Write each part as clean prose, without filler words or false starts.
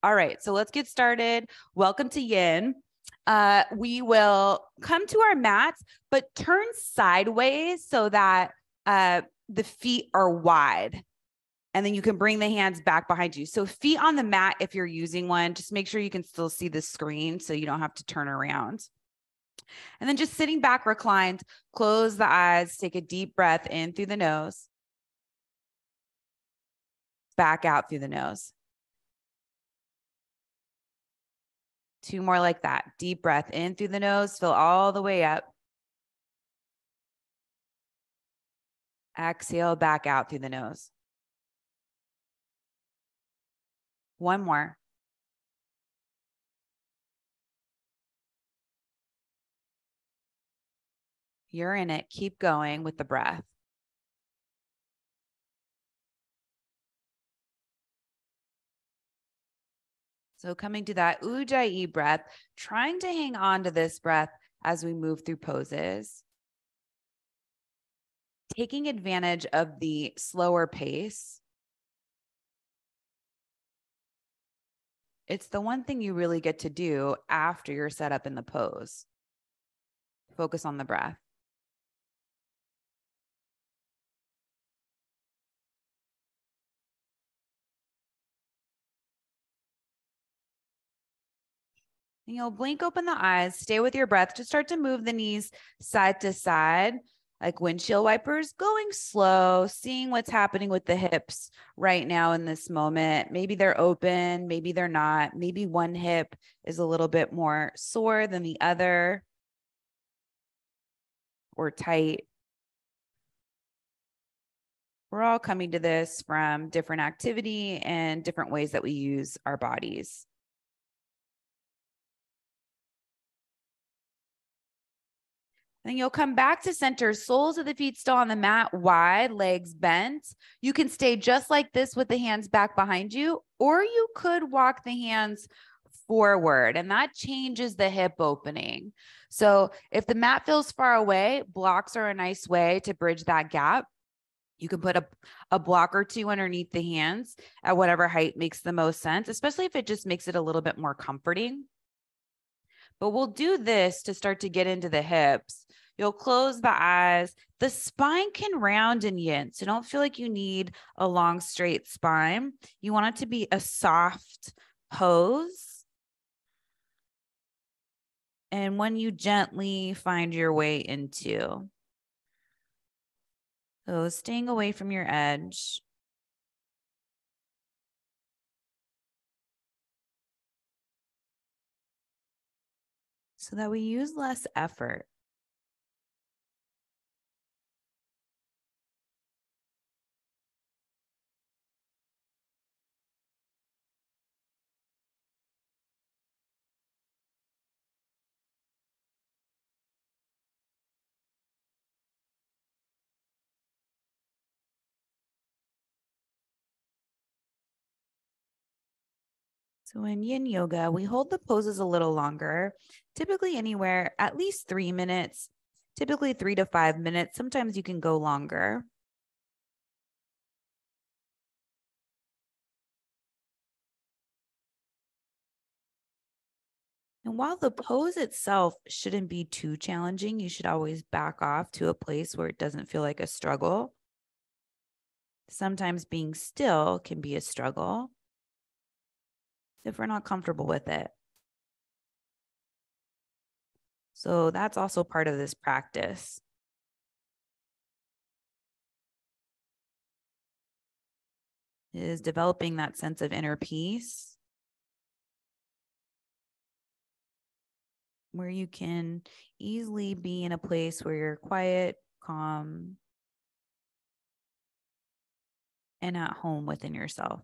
All right, so let's get started. Welcome to Yin. We will come to our mats, but turn sideways so that the feet are wide. And then you can bring the hands back behind you. So feet on the mat, if you're using one, just make sure you can still see the screen so you don't have to turn around. And then just sitting back reclined, close the eyes, take a deep breath in through the nose, back out through the nose. 2 more like that. Deep breath in through the nose, fill all the way up. Exhale back out through the nose. 1 more. You're in it. Keep going with the breath. So coming to that Ujjayi breath, trying to hang on to this breath as we move through poses. Taking advantage of the slower pace. It's the one thing you really get to do after you're set up in the pose. Focus on the breath. And you'll blink open the eyes, stay with your breath, just start to move the knees side to side, like windshield wipers, going slow, seeing what's happening with the hips right now in this moment. Maybe they're open, maybe they're not. Maybe one hip is a little bit more sore than the other or tight. We're all coming to this from different activity and different ways that we use our bodies. Then you'll come back to center, soles of the feet still on the mat, wide, legs bent. You can stay just like this with the hands back behind you, or you could walk the hands forward, and that changes the hip opening. So if the mat feels far away, blocks are a nice way to bridge that gap. You can put a block or two underneath the hands at whatever height makes the most sense, especially if it just makes it a little bit more comforting. But we'll do this to start to get into the hips. You'll close the eyes. The spine can round in yin, so don't feel like you need a long, straight spine. You want it to be a soft pose. And when you gently find your way into. So staying away from your edge. So that we use less effort. So in yin yoga, we hold the poses a little longer, typically anywhere at least 3 minutes, typically 3 to 5 minutes. Sometimes you can go longer. And while the pose itself shouldn't be too challenging, you should always back off to a place where it doesn't feel like a struggle. Sometimes being still can be a struggle if we're not comfortable with it. So that's also part of this practice. Is developing that sense of inner peace where you can easily be in a place where you're quiet, calm, and at home within yourself.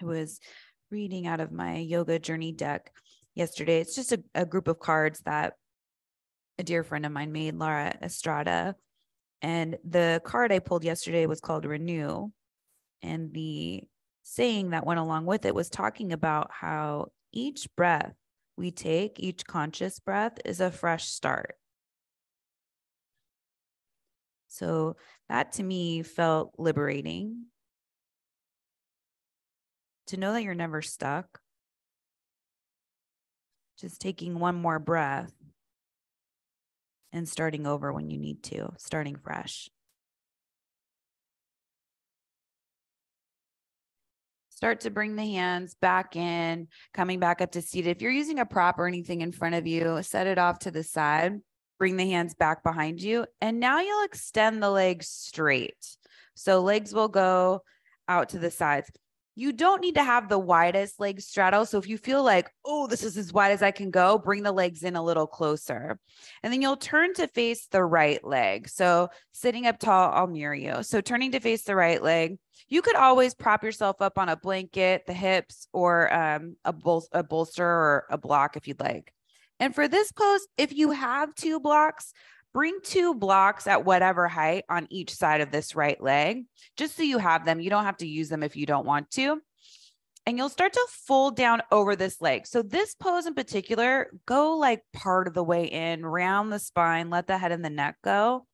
I was reading out of my yoga journey deck yesterday. It's just a group of cards that a dear friend of mine made, Laura Estrada. And the card I pulled yesterday was called Renew. And the saying that went along with it was talking about how each breath we take, each conscious breath, is a fresh start. So that to me felt liberating, to know that you're never stuck. Just taking one more breath and starting over when you need to, starting fresh. Start to bring the hands back in, coming back up to seated. If you're using a prop or anything in front of you, set it off to the side, bring the hands back behind you. And now you'll extend the legs straight. So legs will go out to the sides. You don't need to have the widest leg straddle. So if you feel like, oh, this is as wide as I can go, bring the legs in a little closer. And then you'll turn to face the right leg. So sitting up tall, I'll mirror you. So turning to face the right leg. You could always prop yourself up on a blanket, the hips, or a bolster or a block if you'd like. And for this pose, if you have two blocks, bring two blocks at whatever height on each side of this right leg, just so you have them. You don't have to use them if you don't want to. And you'll start to fold down over this leg. So this pose in particular, go like part of the way in, round the spine, let the head and the neck go.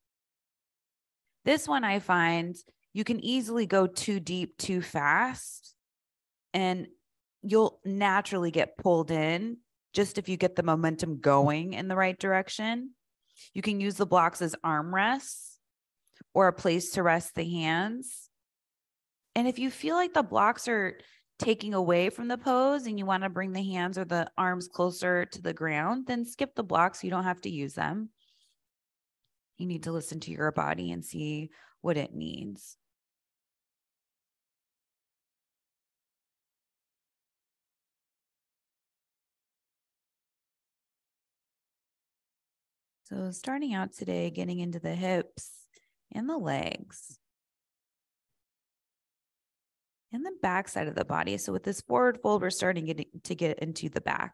This one I find you can easily go too deep, too fast, and you'll naturally get pulled in just if you get the momentum going in the right direction. You can use the blocks as armrests or a place to rest the hands. And if you feel like the blocks are taking away from the pose and you want to bring the hands or the arms closer to the ground, then skip the blocks. You don't have to use them. You need to listen to your body and see what it needs. So starting out today, getting into the hips and the legs and the back side of the body. So with this forward fold, we're starting to get into the back.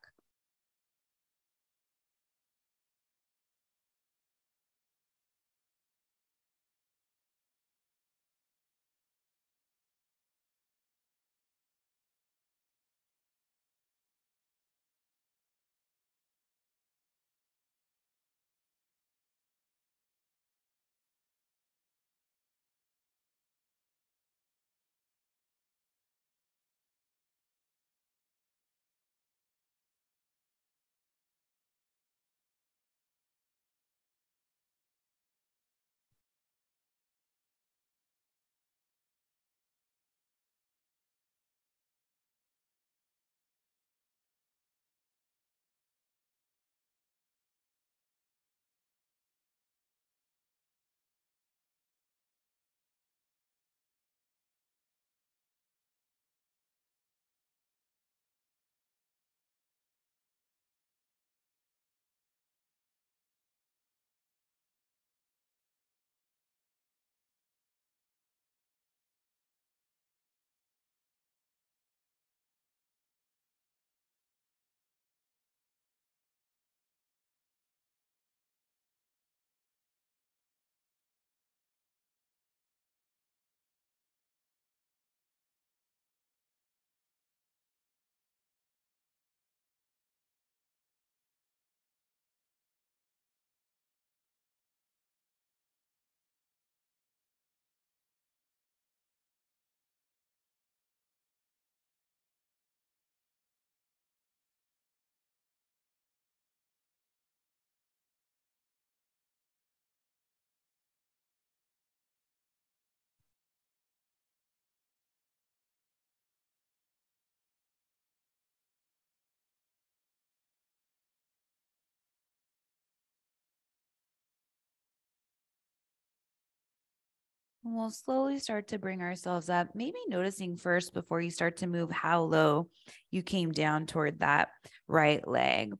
And we'll slowly start to bring ourselves up, maybe noticing first before you start to move how low you came down toward that right leg.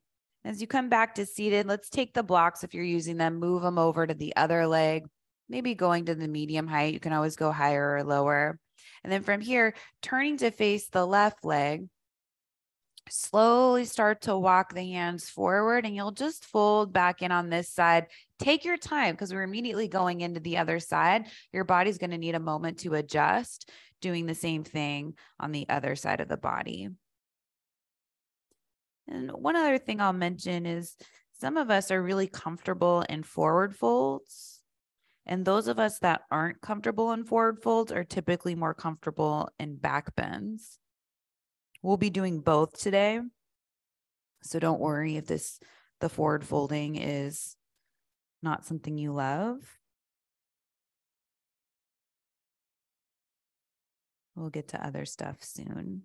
As you come back to seated, let's take the blocks if you're using them, move them over to the other leg, maybe going to the medium height. You can always go higher or lower. And then from here, turning to face the left leg, Slowly start to walk the hands forward, and you'll just fold back in on this side. Take your time because we're immediately going into the other side. Your body's going to need a moment to adjust, doing the same thing on the other side of the body. And one other thing I'll mention is some of us are really comfortable in forward folds. And those of us that aren't comfortable in forward folds are typically more comfortable in back bends. We'll be doing both today. So don't worry if the forward folding is not something you love. We'll get to other stuff soon.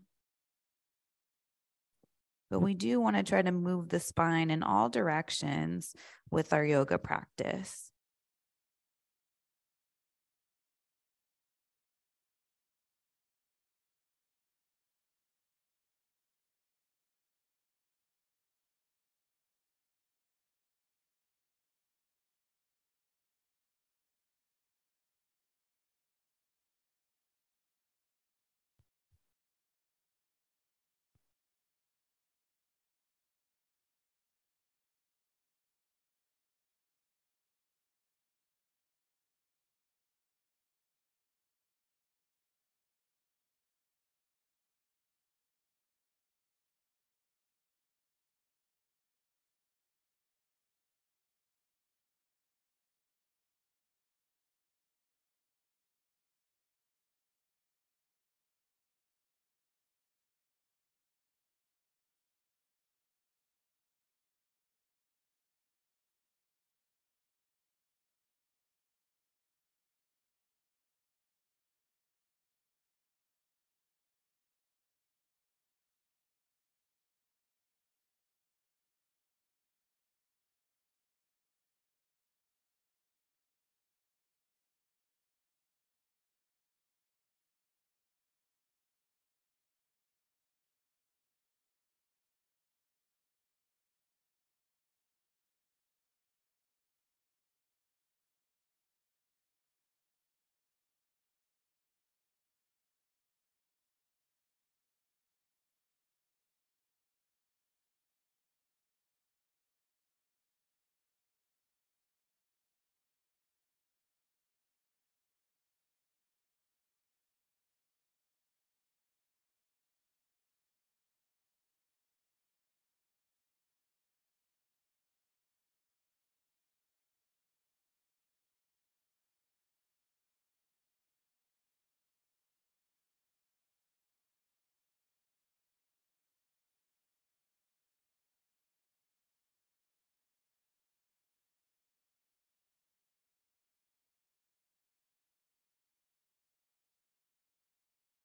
But we do want to try to move the spine in all directions with our yoga practice.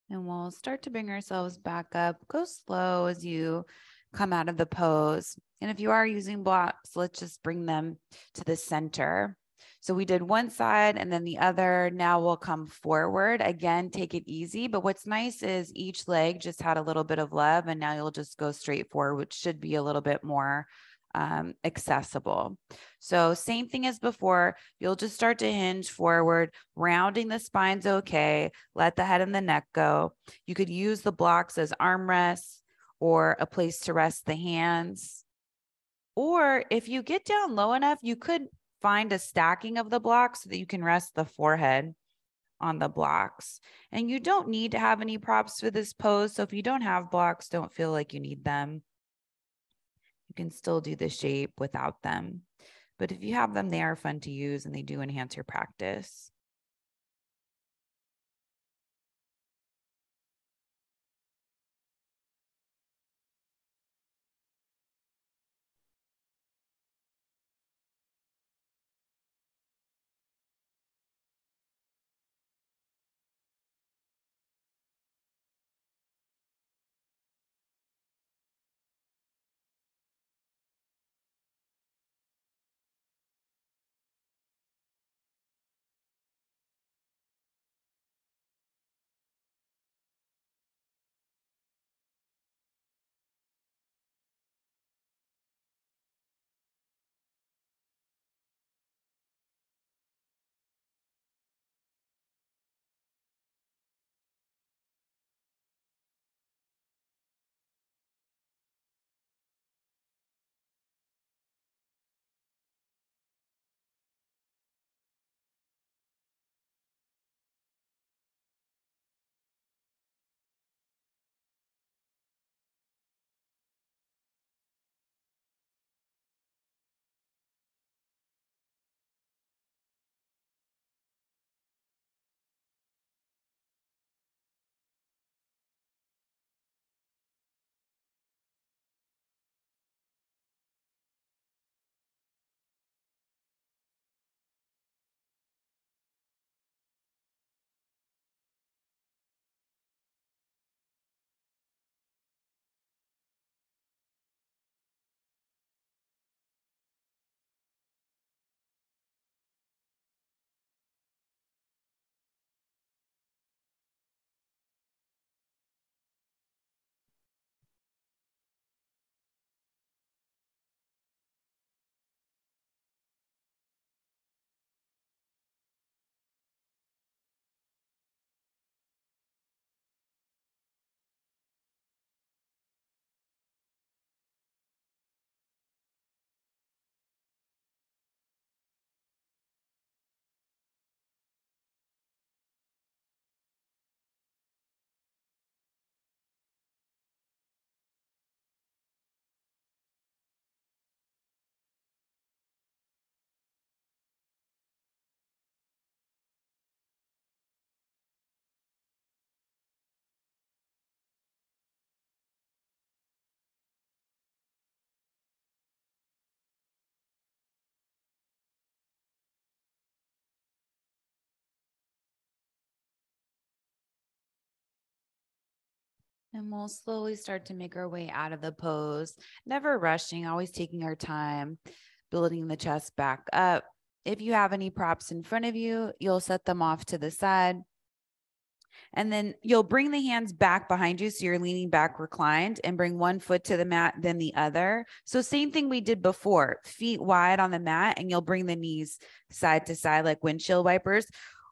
And we'll start to bring ourselves back up. Go slow as you come out of the pose. And if you are using blocks, let's just bring them to the center. So we did one side and then the other. Now we'll come forward. Again, take it easy. But what's nice is each leg just had a little bit of love, and now you'll just go straight forward, which should be a little bit more accessible. So same thing as before, you'll just start to hinge forward, rounding the spine's okay. Let the head and the neck go. You could use the blocks as armrests or a place to rest the hands. Or if you get down low enough, you could find a stacking of the blocks so that you can rest the forehead on the blocks. And you don't need to have any props for this pose. So if you don't have blocks, don't feel like you need them. You can still do the shape without them. But if you have them, they are fun to use and they do enhance your practice. And we'll slowly start to make our way out of the pose, never rushing, always taking our time, building the chest back up. If you have any props in front of you, you'll set them off to the side. And then you'll bring the hands back behind you. So you're leaning back reclined and bring one foot to the mat, then the other. So same thing we did before, feet wide on the mat, and you'll bring the knees side to side like windshield wipers,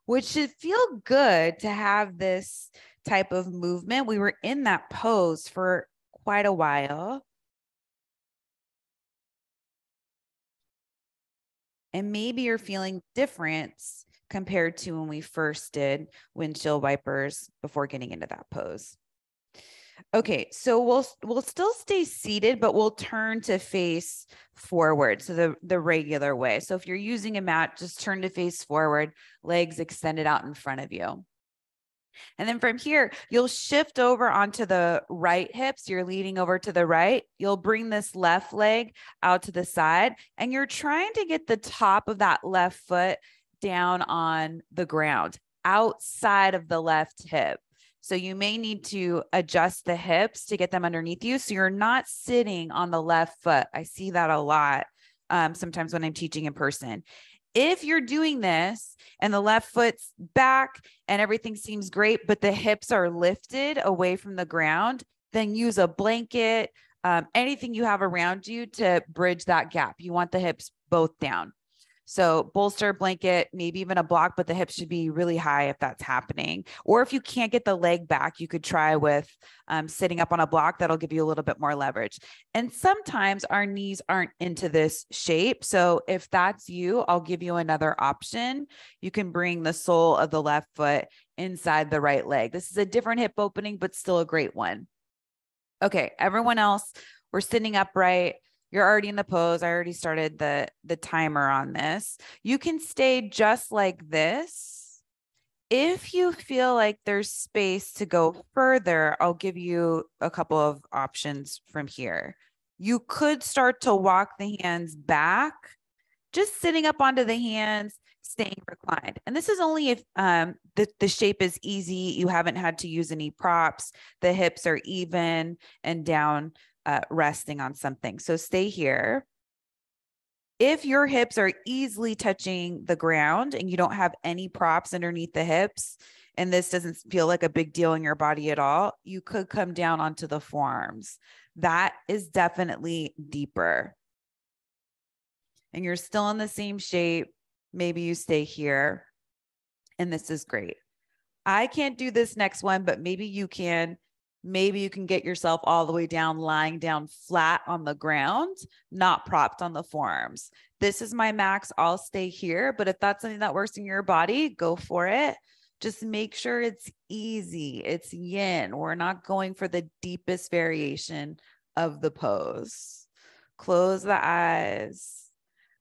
which should feel good to have this type of movement. We were in that pose for quite a while. And maybe you're feeling difference compared to when we first did windshield wipers before getting into that pose. Okay, so we'll still stay seated, but we'll turn to face forward. So the regular way. So if you're using a mat, just turn to face forward, legs extended out in front of you. And then from here, you'll shift over onto the right hips. You're leaning over to the right. You'll bring this left leg out to the side, and you're trying to get the top of that left foot down on the ground outside of the left hip. So you may need to adjust the hips to get them underneath you. So you're not sitting on the left foot. I see that a lot sometimes when I'm teaching in person. If you're doing this and the left foot's back and everything seems great, but the hips are lifted away from the ground, then use a blanket, anything you have around you to bridge that gap. You want the hips both down. So bolster, blanket, maybe even a block, but the hips should be really high if that's happening. Or if you can't get the leg back, you could try with sitting up on a block. That'll give you a little bit more leverage. And sometimes our knees aren't into this shape. So if that's you, I'll give you another option. You can bring the sole of the left foot inside the right leg. This is a different hip opening, but still a great one. Okay, everyone else, we're sitting upright. You're already in the pose. I already started the timer on this. You can stay just like this. If you feel like there's space to go further, I'll give you a couple of options from here. You could start to walk the hands back, just sitting up onto the hands, staying reclined. And this is only if the shape is easy, you haven't had to use any props, the hips are even and down, resting on something. So stay here. If your hips are easily touching the ground and you don't have any props underneath the hips, and this doesn't feel like a big deal in your body at all, you could come down onto the forearms. That is definitely deeper. And you're still in the same shape. Maybe you stay here. And this is great. I can't do this next one, but maybe you can. Maybe you can get yourself all the way down, lying down flat on the ground, not propped on the forearms. This is my max. I'll stay here. But if that's something that works in your body, go for it. Just make sure it's easy. It's yin. We're not going for the deepest variation of the pose. Close the eyes.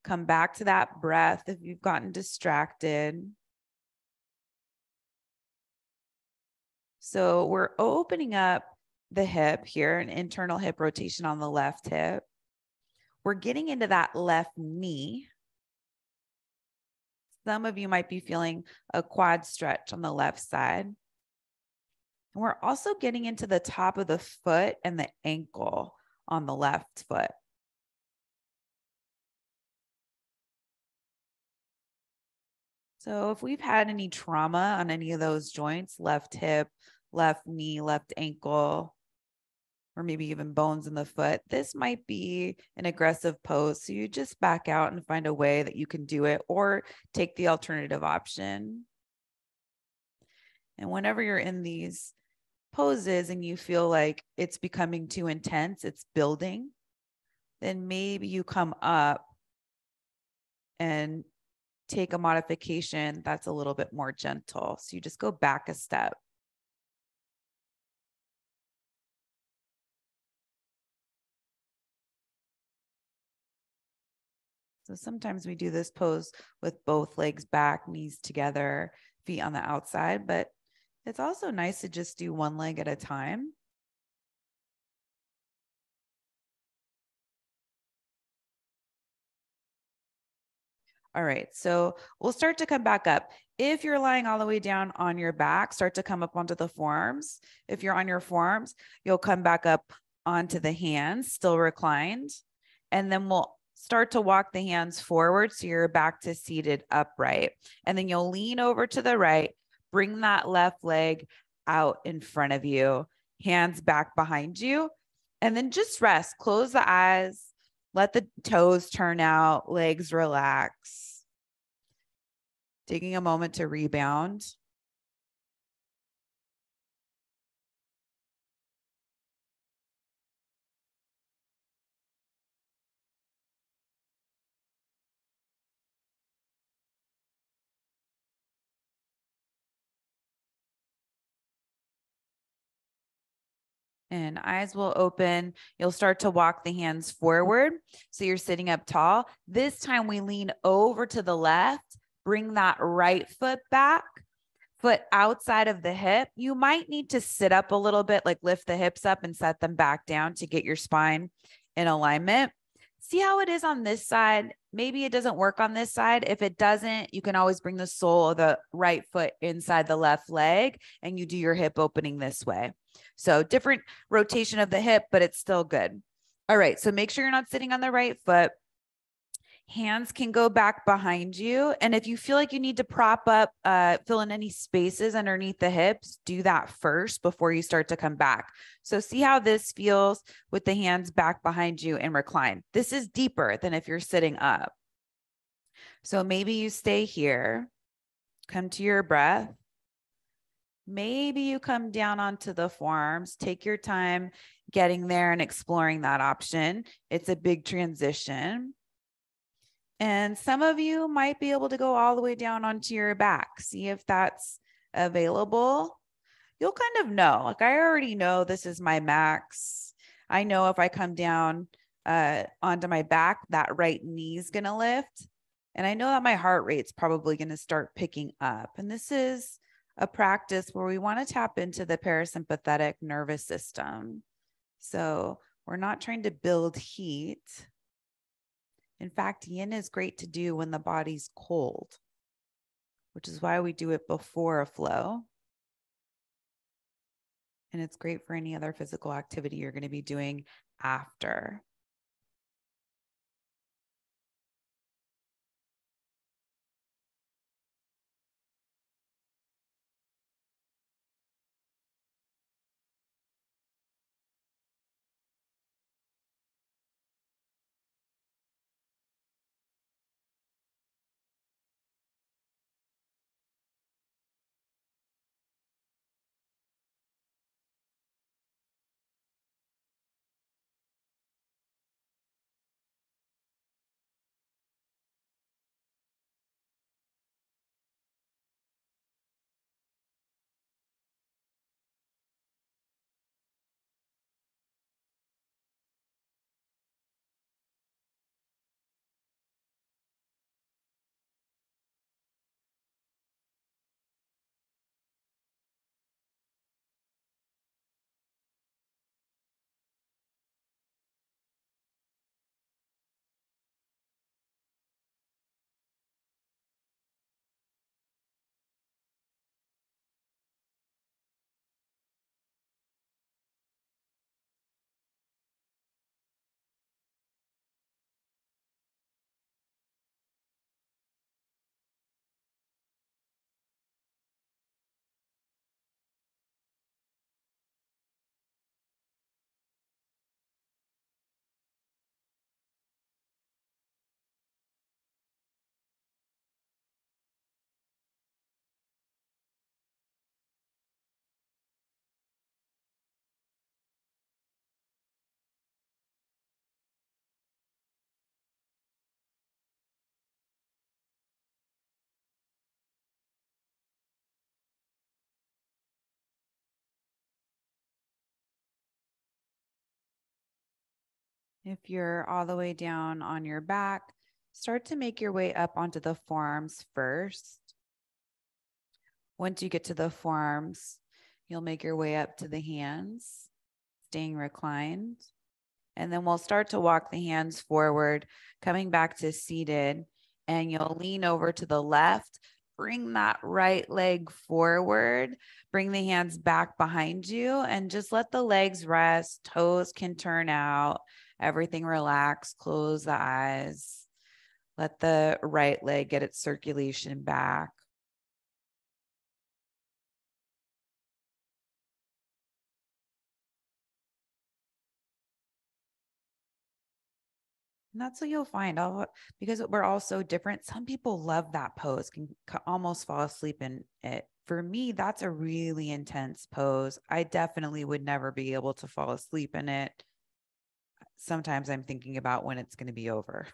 Come back to that breath if you've gotten distracted. So we're opening up the hip here, an internal hip rotation on the left hip. We're getting into that left knee. Some of you might be feeling a quad stretch on the left side. And we're also getting into the top of the foot and the ankle on the left foot. So if we've had any trauma on any of those joints, left hip, left knee, left ankle, or maybe even bones in the foot, this might be an aggressive pose. So you just back out and find a way that you can do it or take the alternative option. And whenever you're in these poses and you feel like it's becoming too intense, it's building, then maybe you come up and take a modification that's a little bit more gentle. So you just go back a step. So sometimes we do this pose with both legs back, knees together, feet on the outside, but it's also nice to just do one leg at a time. All right, so we'll start to come back up. If you're lying all the way down on your back, start to come up onto the forearms. If you're on your forearms, you'll come back up onto the hands, still reclined. And then we'll start to walk the hands forward so you're back to seated upright. And then you'll lean over to the right, bring that left leg out in front of you, hands back behind you, and then just rest. Close the eyes. Let the toes turn out, legs relax. Taking a moment to rebound. And eyes will open. You'll start to walk the hands forward. So you're sitting up tall. This time we lean over to the left, bring that right foot back, foot outside of the hip. You might need to sit up a little bit, like lift the hips up and set them back down to get your spine in alignment. See how it is on this side. Maybe it doesn't work on this side. If it doesn't, you can always bring the sole of the right foot inside the left leg and you do your hip opening this way. So different rotation of the hip, but it's still good. All right, so make sure you're not sitting on the right foot. Hands can go back behind you. And if you feel like you need to prop up, fill in any spaces underneath the hips, do that first before you start to come back. So see how this feels with the hands back behind you and recline. This is deeper than if you're sitting up. So maybe you stay here, come to your breath. Maybe you come down onto the forearms. Take your time getting there and exploring that option. It's a big transition. And some of you might be able to go all the way down onto your back. See if that's available. You'll kind of know, like I already know this is my max. I know if I come down onto my back, that right knee is going to lift. And I know that my heart rate's probably going to start picking up. And this is a practice where we want to tap into the parasympathetic nervous system. So we're not trying to build heat. In fact, yin is great to do when the body's cold, which is why we do it before a flow. And it's great for any other physical activity you're going to be doing after. If you're all the way down on your back, start to make your way up onto the forearms first. Once you get to the forearms, you'll make your way up to the hands, staying reclined. And then we'll start to walk the hands forward, coming back to seated. and you'll lean over to the left. Bring that right leg forward. Bring the hands back behind you and just let the legs rest. Toes can turn out. Everything relax. Close the eyes. Let the right leg get its circulation back. And that's what you'll find because we're all so different. Some people love that pose, can almost fall asleep in it. For me, that's a really intense pose. I definitely would never be able to fall asleep in it. Sometimes I'm thinking about when it's going to be over.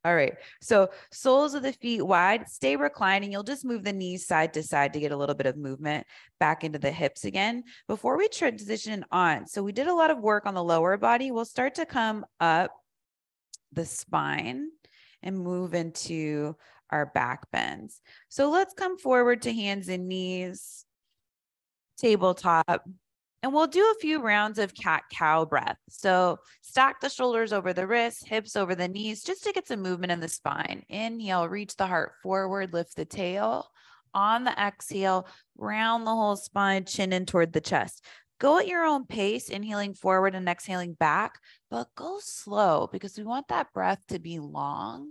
All right. So soles of the feet wide, stay reclining. You'll just move the knees side to side to get a little bit of movement back into the hips again before we transition on. So we did a lot of work on the lower body. We'll start to come up the spine and move into our back bends. So let's come forward to hands and knees, tabletop. And we'll do a few rounds of cat-cow breath. So stack the shoulders over the wrists, hips over the knees, just to get some movement in the spine. Inhale, reach the heart forward, lift the tail. On the exhale, round the whole spine, chin in toward the chest. Go at your own pace, inhaling forward and exhaling back, but go slow because we want that breath to be long.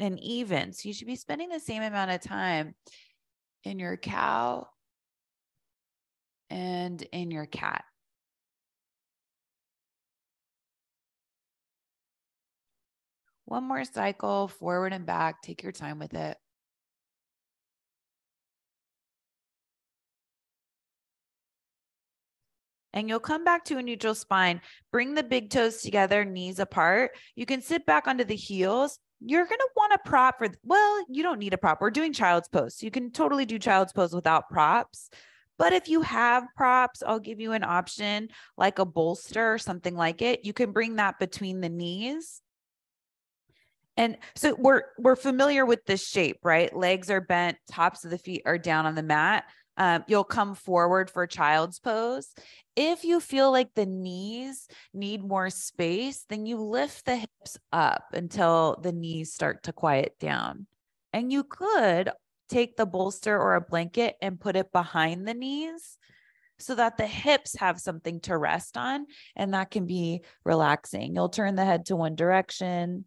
And even. So you should be spending the same amount of time in your cow and in your cat. One more cycle, forward and back. Take your time with it. And you'll come back to a neutral spine. Bring the big toes together, knees apart. You can sit back onto the heels. You're going to want a prop for, well, you don't need a prop. We're doing child's pose. So you can totally do child's pose without props. But if you have props, I'll give you an option like a bolster or something like it. You can bring that between the knees. And so we're familiar with this shape, right? Legs are bent, tops of the feet are down on the mat. You'll come forward for child's pose. If you feel like the knees need more space, then you lift the hips up until the knees start to quiet down. And you could take the bolster or a blanket and put it behind the knees so that the hips have something to rest on, and that can be relaxing. You'll turn the head to one direction.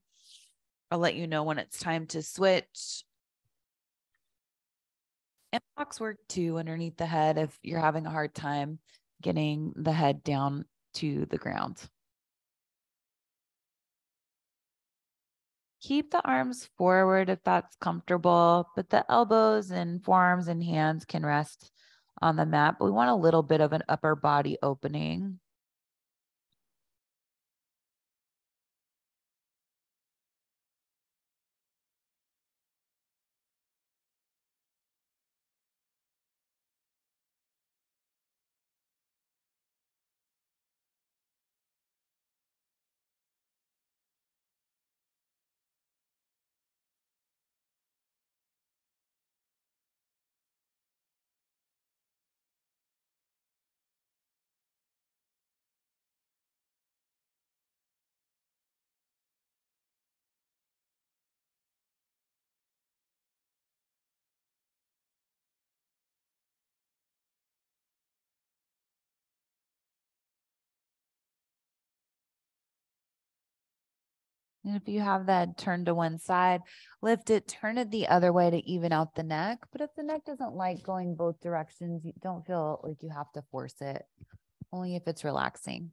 I'll let you know when it's time to switch. And box work too underneath the head if you're having a hard time getting the head down to the ground. Keep the arms forward if that's comfortable, but the elbows and forearms and hands can rest on the mat. But we want a little bit of an upper body opening. And if you have that turned to one side, lift it, turn it the other way to even out the neck. But if the neck doesn't like going both directions, you don't feel like you have to force it, only if it's relaxing.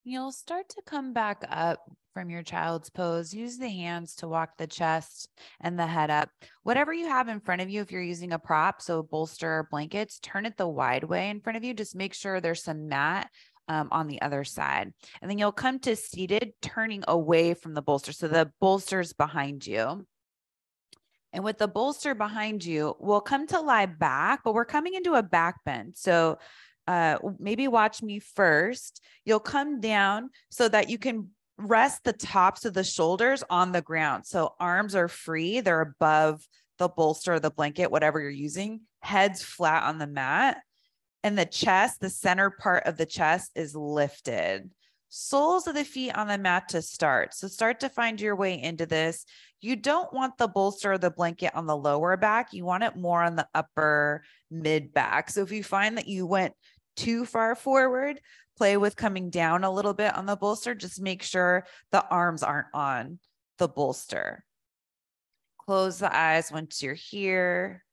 You'll start to come back up from your child's pose. Use the hands to walk the chest and the head up. Whatever you have in front of you, if you're using a prop, so bolster or blankets, turn it the wide way in front of you. Just make sure there's some mat on the other side. And then you'll come to seated, turning away from the bolster. So the bolster's behind you. And with the bolster behind you, we'll come to lie back, but we're coming into a back bend. So maybe watch me first. You'll come down so that you can rest the tops of the shoulders on the ground. So arms are free. They're above the bolster or the blanket, whatever you're using. Head's flat on the mat. And the chest, the center part of the chest is lifted. Soles of the feet on the mat to start. So start to find your way into this. You don't want the bolster or the blanket on the lower back. You want it more on the upper mid back. So if you find that you went too far forward, play with coming down a little bit on the bolster. Just make sure the arms aren't on the bolster. Close the eyes once you're here.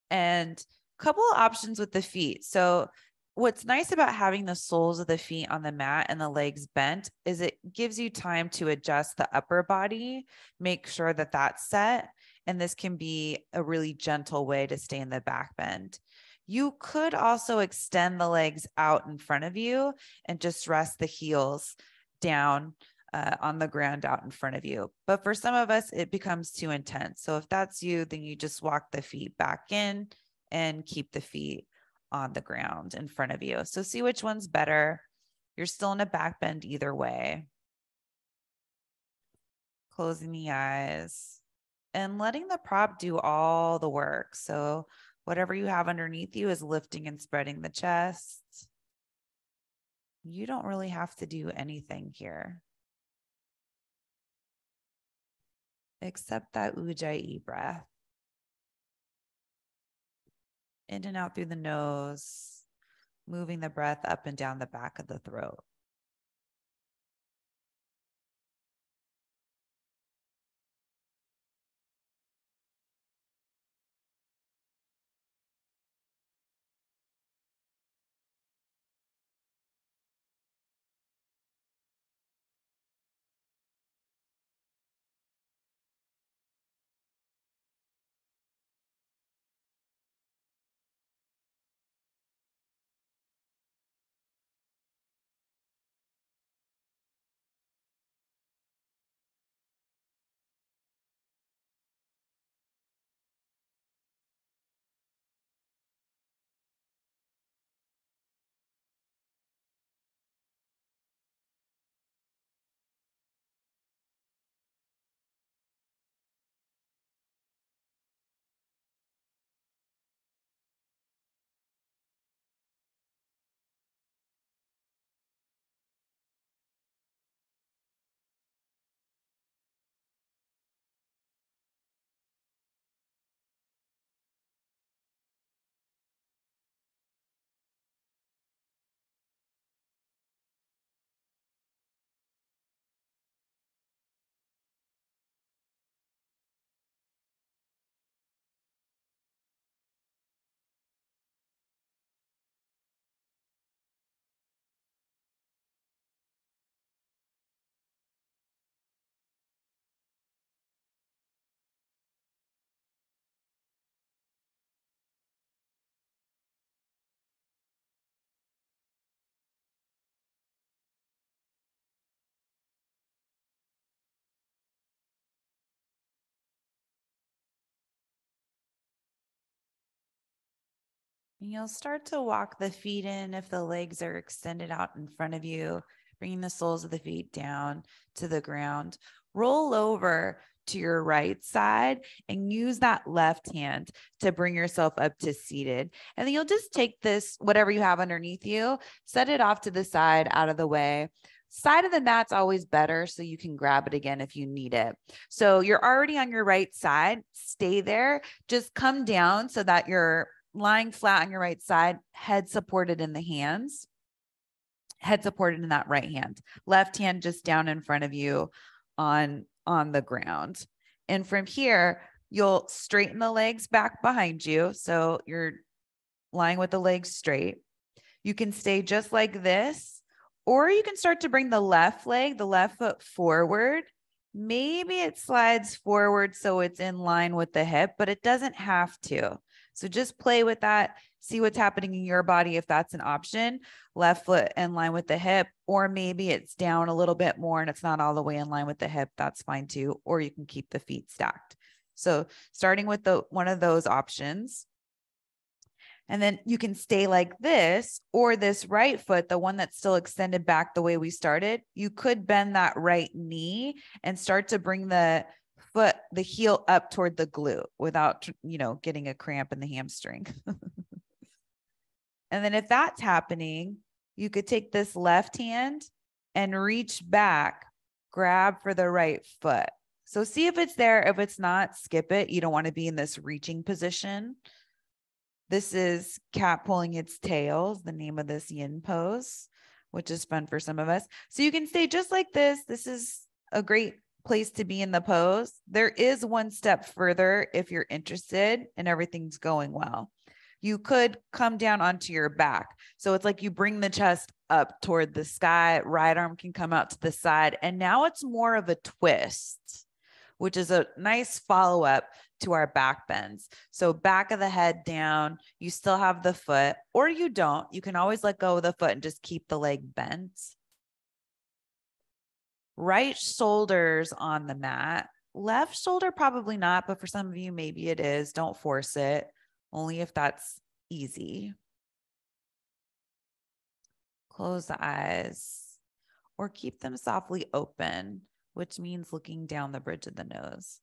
And a couple of options with the feet. So what's nice about having the soles of the feet on the mat and the legs bent is it gives you time to adjust the upper body, make sure that that's set. And this can be a really gentle way to stay in the back bend. You could also extend the legs out in front of you and just rest the heels down on the ground out in front of you. But for some of us, it becomes too intense. So if that's you, then you just walk the feet back in and keep the feet on the ground in front of you. So see which one's better. You're still in a back bend either way. Closing the eyes and letting the prop do all the work. So whatever you have underneath you is lifting and spreading the chest. You don't really have to do anything here, except that Ujjayi breath. In and out through the nose, moving the breath up and down the back of the throat. And you'll start to walk the feet in if the legs are extended out in front of you, bringing the soles of the feet down to the ground. Roll over to your right side and use that left hand to bring yourself up to seated. And then you'll just take this, whatever you have underneath you, set it off to the side out of the way. Side of the mat's always better, so you can grab it again if you need it. So you're already on your right side. Stay there. Just come down so that you're lying flat on your right side, head supported in the hands, head supported in that right hand, left hand just down in front of you on the ground. And from here, you'll straighten the legs back behind you. So you're lying with the legs straight. You can stay just like this, Or you can start to bring the left leg, the left foot forward. Maybe it slides forward so it's in line with the hip, but it doesn't have to. So just play with that. See what's happening in your body if that's an option. Left foot in line with the hip, or maybe it's down a little bit more and it's not all the way in line with the hip. That's fine too. Or you can keep the feet stacked. So starting with one of those options. And then you can stay like this, or this right foot, the one that's still extended back the way we started. You could bend that right knee and start to bring the foot, the heel up toward the glute without, getting a cramp in the hamstring. And then if that's happening, you could take this left hand and reach back, grab for the right foot. So see if it's there. If it's not, skip it. You don't want to be in this reaching position. This is cat pulling its tail, the name of this yin pose, which is fun for some of us. So you can stay just like this. This is a great place to be in the pose. There is one step further if you're interested and everything's going well. You could come down onto your back. So it's like you bring the chest up toward the sky, right arm can come out to the side. And now it's more of a twist, which is a nice follow-up to our back bends. So back of the head down, you still have the foot, or you don't. You can always let go of the foot and just keep the leg bent. Right shoulders on the mat. Left shoulder, probably not, but for some of you, maybe it is. Don't force it, only if that's easy. Close the eyes or keep them softly open, which means looking down the bridge of the nose.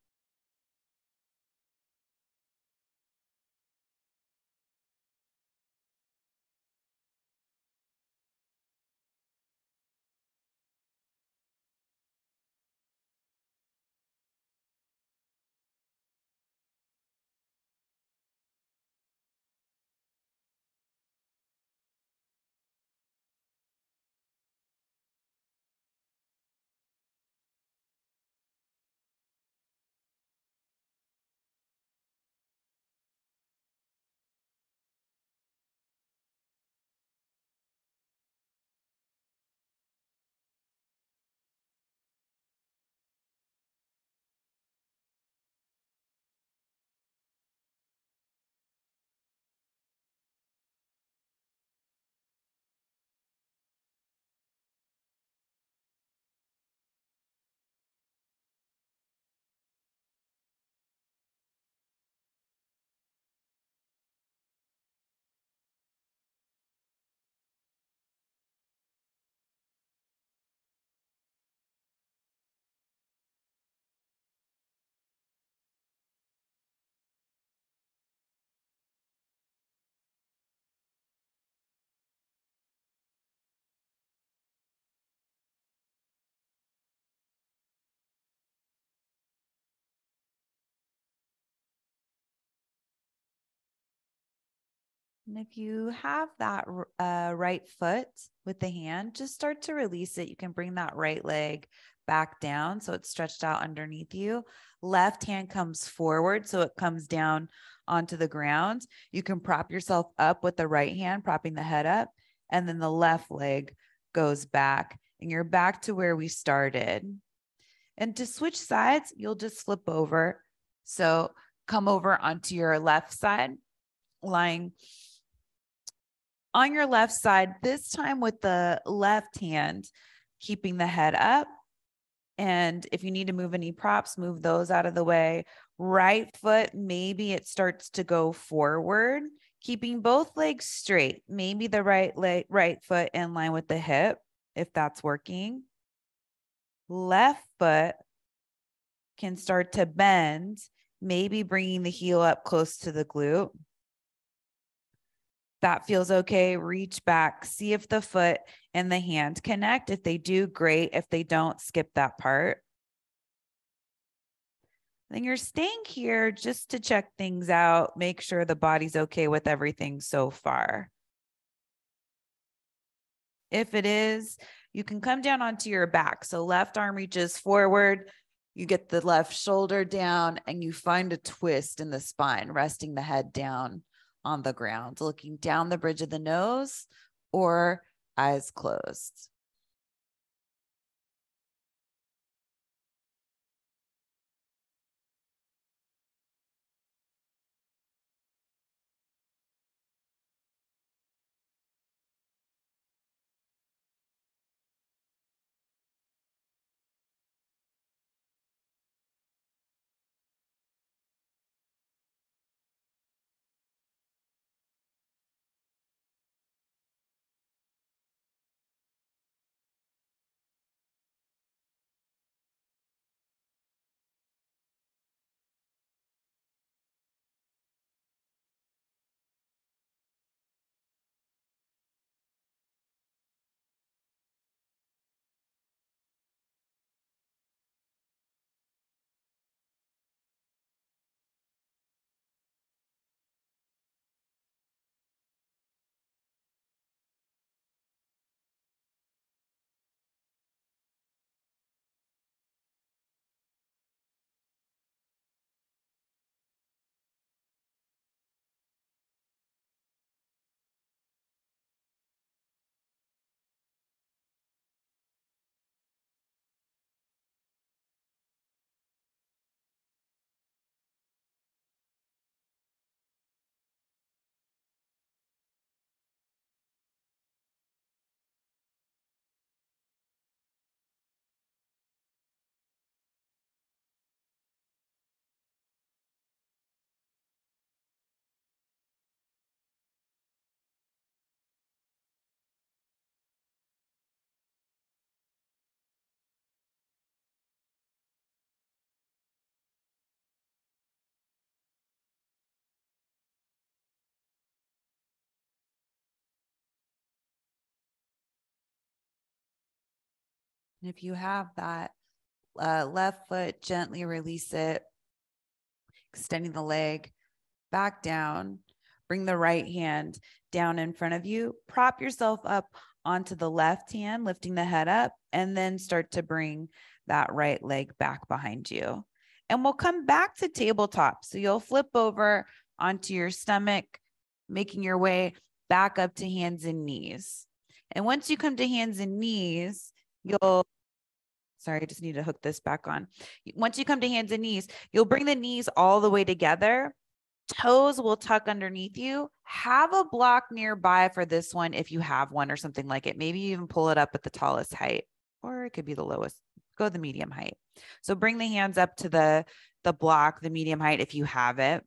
And if you have that right foot with the hand, just start to release it. You can bring that right leg back down so it's stretched out underneath you. Left hand comes forward so it comes down onto the ground. You can prop yourself up with the right hand, propping the head up, and then the left leg goes back and you're back to where we started. And to switch sides, you'll just flip over. So come over onto your left side, lying on your left side, this time with the left hand, keeping the head up. And if you need to move any props, move those out of the way. Right foot, maybe it starts to go forward, keeping both legs straight. Maybe the right foot in line with the hip, if that's working. Left foot can start to bend, maybe bringing the heel up close to the glute. That feels okay. Reach back, see if the foot and the hand connect. If they do, great. If they don't, skip that part. Then you're staying here just to check things out, make sure the body's okay with everything so far. If it is, you can come down onto your back. So left arm reaches forward, you get the left shoulder down, and you find a twist in the spine, resting the head down on the ground, looking down the bridge of the nose or eyes closed. And if you have that left foot, gently release it, extending the leg back down. Bring the right hand down in front of you. Prop yourself up onto the left hand, lifting the head up, and then start to bring that right leg back behind you. And we'll come back to tabletop. So you'll flip over onto your stomach, making your way back up to hands and knees. And once you come to hands and knees, sorry, I just need to hook this back on. Once you come to hands and knees, you'll bring the knees all the way together. Toes will tuck underneath you. Have a block nearby for this one if you have one or something like it. Maybe you even pull it up at the tallest height, or it could be the lowest. Go the medium height. So bring the hands up to the block, the medium height if you have it.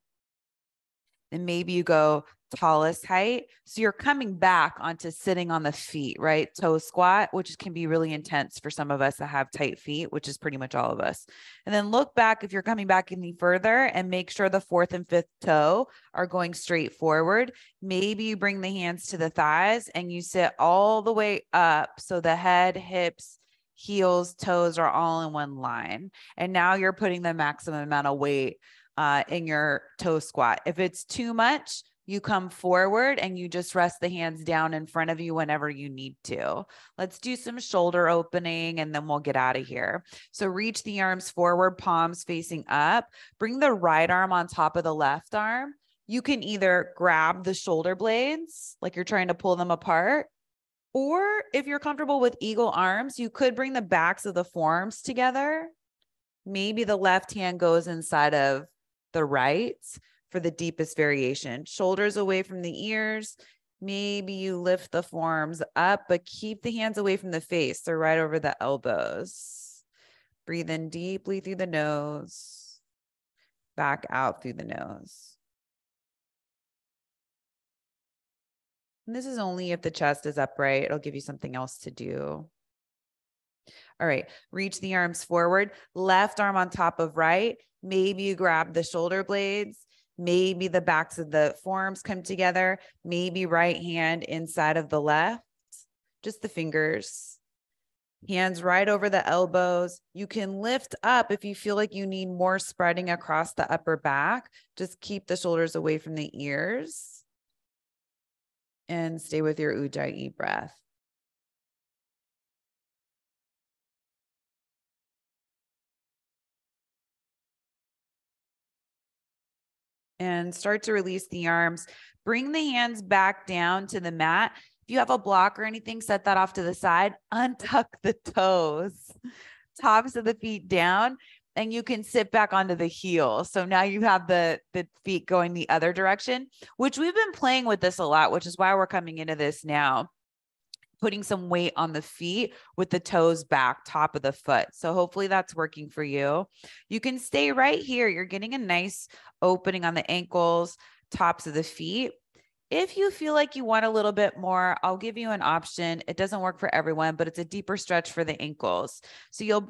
Then maybe you go tallest height. So you're coming back onto sitting on the feet, right? Toe squat, which can be really intense for some of us that have tight feet, which is pretty much all of us. And then look back if you're coming back any further and make sure the fourth and fifth toe are going straight forward. Maybe you bring the hands to the thighs and you sit all the way up. So the head, hips, heels, toes are all in one line. And now you're putting the maximum amount of weight in your toe squat. If it's too much, you come forward and you just rest the hands down in front of you whenever you need to. Let's do some shoulder opening and then we'll get out of here. So reach the arms forward, palms facing up. Bring the right arm on top of the left arm. You can either grab the shoulder blades like you're trying to pull them apart, or if you're comfortable with eagle arms, you could bring the backs of the forearms together. Maybe the left hand goes inside of the right for the deepest variation. Shoulders away from the ears. Maybe you lift the forearms up, but keep the hands away from the face. They're right over the elbows. Breathe in deeply through the nose. Back out through the nose. And this is only if the chest is upright. It'll give you something else to do. All right, reach the arms forward, left arm on top of right. Maybe you grab the shoulder blades. Maybe the backs of the forearms come together. Maybe right hand inside of the left, just the fingers. Hands right over the elbows. You can lift up if you feel like you need more spreading across the upper back. Just keep the shoulders away from the ears. And stay with your Ujjayi breath. And start to release the arms. Bring the hands back down to the mat. If you have a block or anything, set that off to the side. Untuck the toes, tops of the feet down, and you can sit back onto the heel. So now you have the feet going the other direction, which we've been playing with this a lot, which is why we're coming into this now. Putting some weight on the feet with the toes back, top of the foot. So hopefully that's working for you. You can stay right here. You're getting a nice opening on the ankles, tops of the feet. If you feel like you want a little bit more, I'll give you an option. It doesn't work for everyone, but it's a deeper stretch for the ankles. So you'll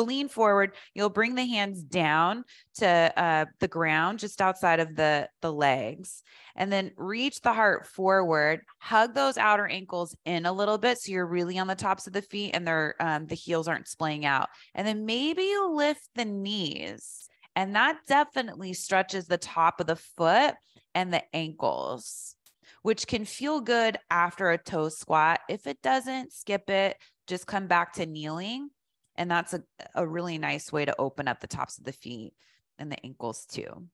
lean forward, you'll bring the hands down to the ground, just outside of the legs, and then reach the heart forward, hug those outer ankles in a little bit. So you're really on the tops of the feet and the heels aren't splaying out. And then maybe you lift the knees, and that definitely stretches the top of the foot and the ankles, which can feel good after a toe squat. If it doesn't, skip it, just come back to kneeling. And that's a really nice way to open up the tops of the feet and the ankles too.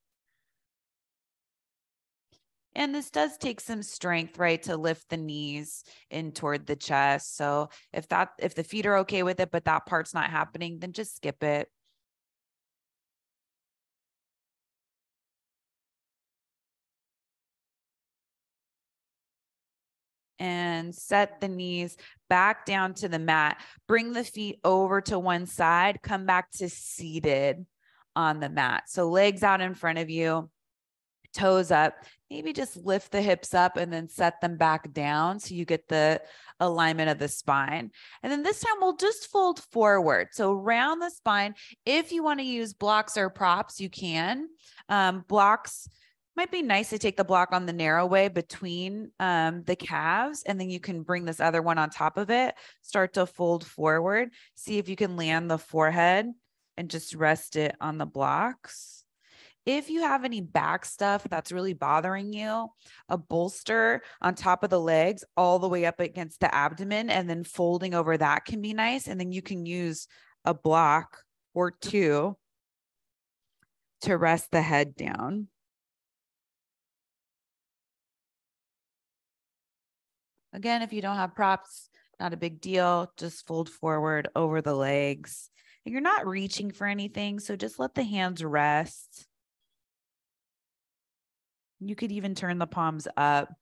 And this does take some strength, right, to lift the knees in toward the chest. So if the feet are okay with it, but that part's not happening, then just skip it. And set the knees back down to the mat. Bring the feet over to one side. Come back to seated on the mat. So legs out in front of you, toes up. Maybe just lift the hips up and then set them back down so you get the alignment of the spine. And then this time we'll just fold forward. So round the spine. If you want to use blocks or props, you can. Blocks Might be nice to take the block on the narrow way between the calves, and then you can bring this other one on top of it, start to fold forward, see if you can land the forehead and just rest it on the blocks. If you have any back stuff that's really bothering you, a bolster on top of the legs all the way up against the abdomen and then folding over that can be nice. And then you can use a block or two to rest the head down. Again, if you don't have props, not a big deal. Just fold forward over the legs. And you're not reaching for anything, so just let the hands rest. You could even turn the palms up.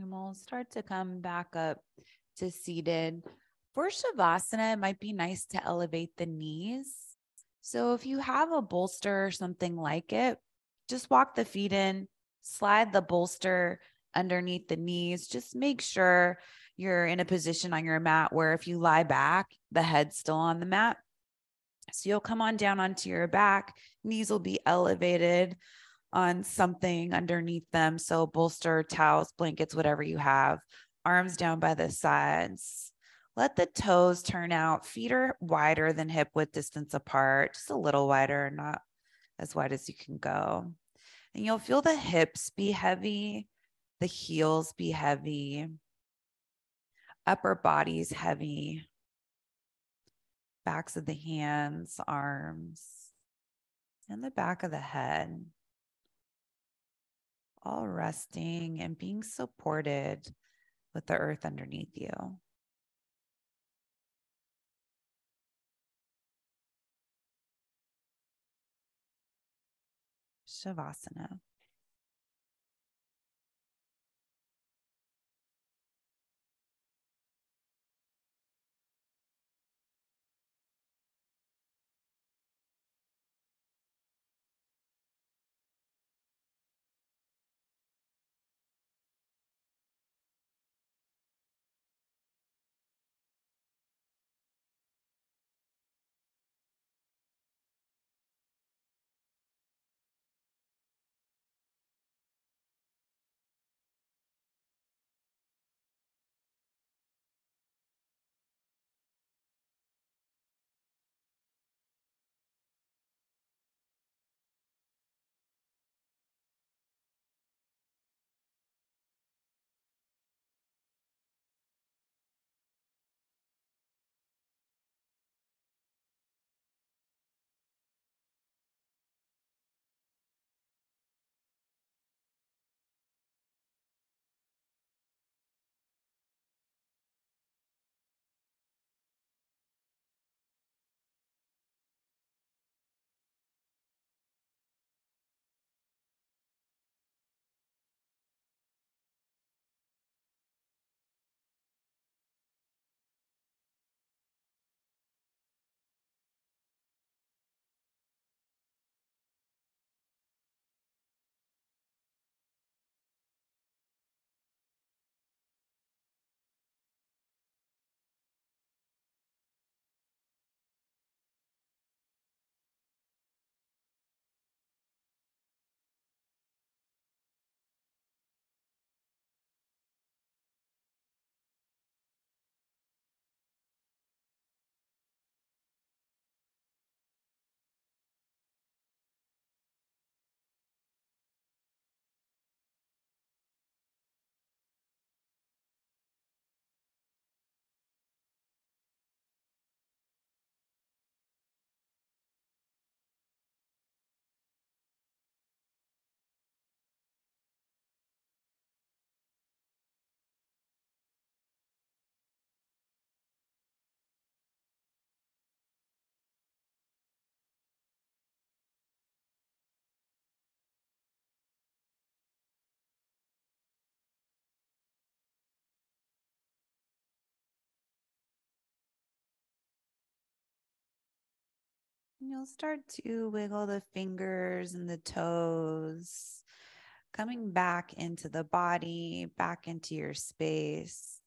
And we'll start to come back up to seated. For Shavasana, it might be nice to elevate the knees. So if you have a bolster or something like it, just walk the feet in, slide the bolster underneath the knees. Just make sure you're in a position on your mat where if you lie back, the head's still on the mat. So you'll come on down onto your back, knees will be elevated on something underneath them. So bolster, towels, blankets, whatever you have, arms down by the sides. Let the toes turn out. Feet are wider than hip width distance apart, just a little wider, not as wide as you can go. And you'll feel the hips be heavy, the heels be heavy, upper body's heavy, backs of the hands, arms, and the back of the head, all resting and being supported with the earth underneath you. Shavasana. And you'll start to wiggle the fingers and the toes, coming back into the body, back into your space.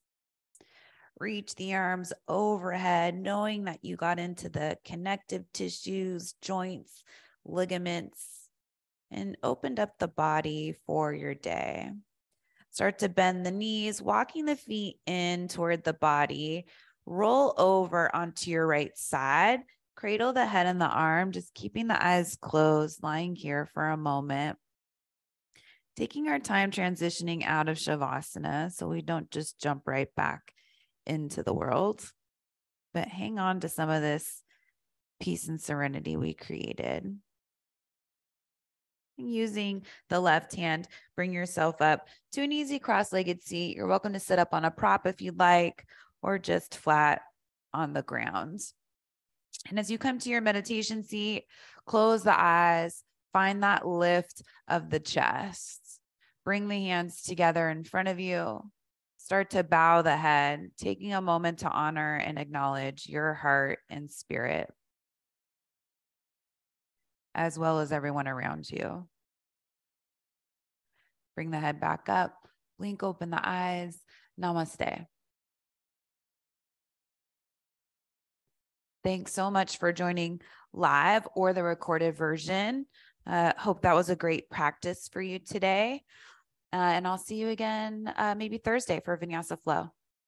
Reach the arms overhead, knowing that you got into the connective tissues, joints, ligaments, and opened up the body for your day. Start to bend the knees, walking the feet in toward the body. Roll over onto your right side. Cradle the head and the arm, just keeping the eyes closed, lying here for a moment. Taking our time transitioning out of Shavasana so we don't just jump right back into the world, but hang on to some of this peace and serenity we created. Using the left hand, bring yourself up to an easy cross-legged seat. You're welcome to sit up on a prop if you'd like, or just flat on the ground. And as you come to your meditation seat, close the eyes, find that lift of the chest. Bring the hands together in front of you. Start to bow the head, taking a moment to honor and acknowledge your heart and spirit, as well as everyone around you. Bring the head back up, blink open the eyes. Namaste. Thanks so much for joining live or the recorded version. Hope that was a great practice for you today. And I'll see you again maybe Thursday for Vinyasa Flow.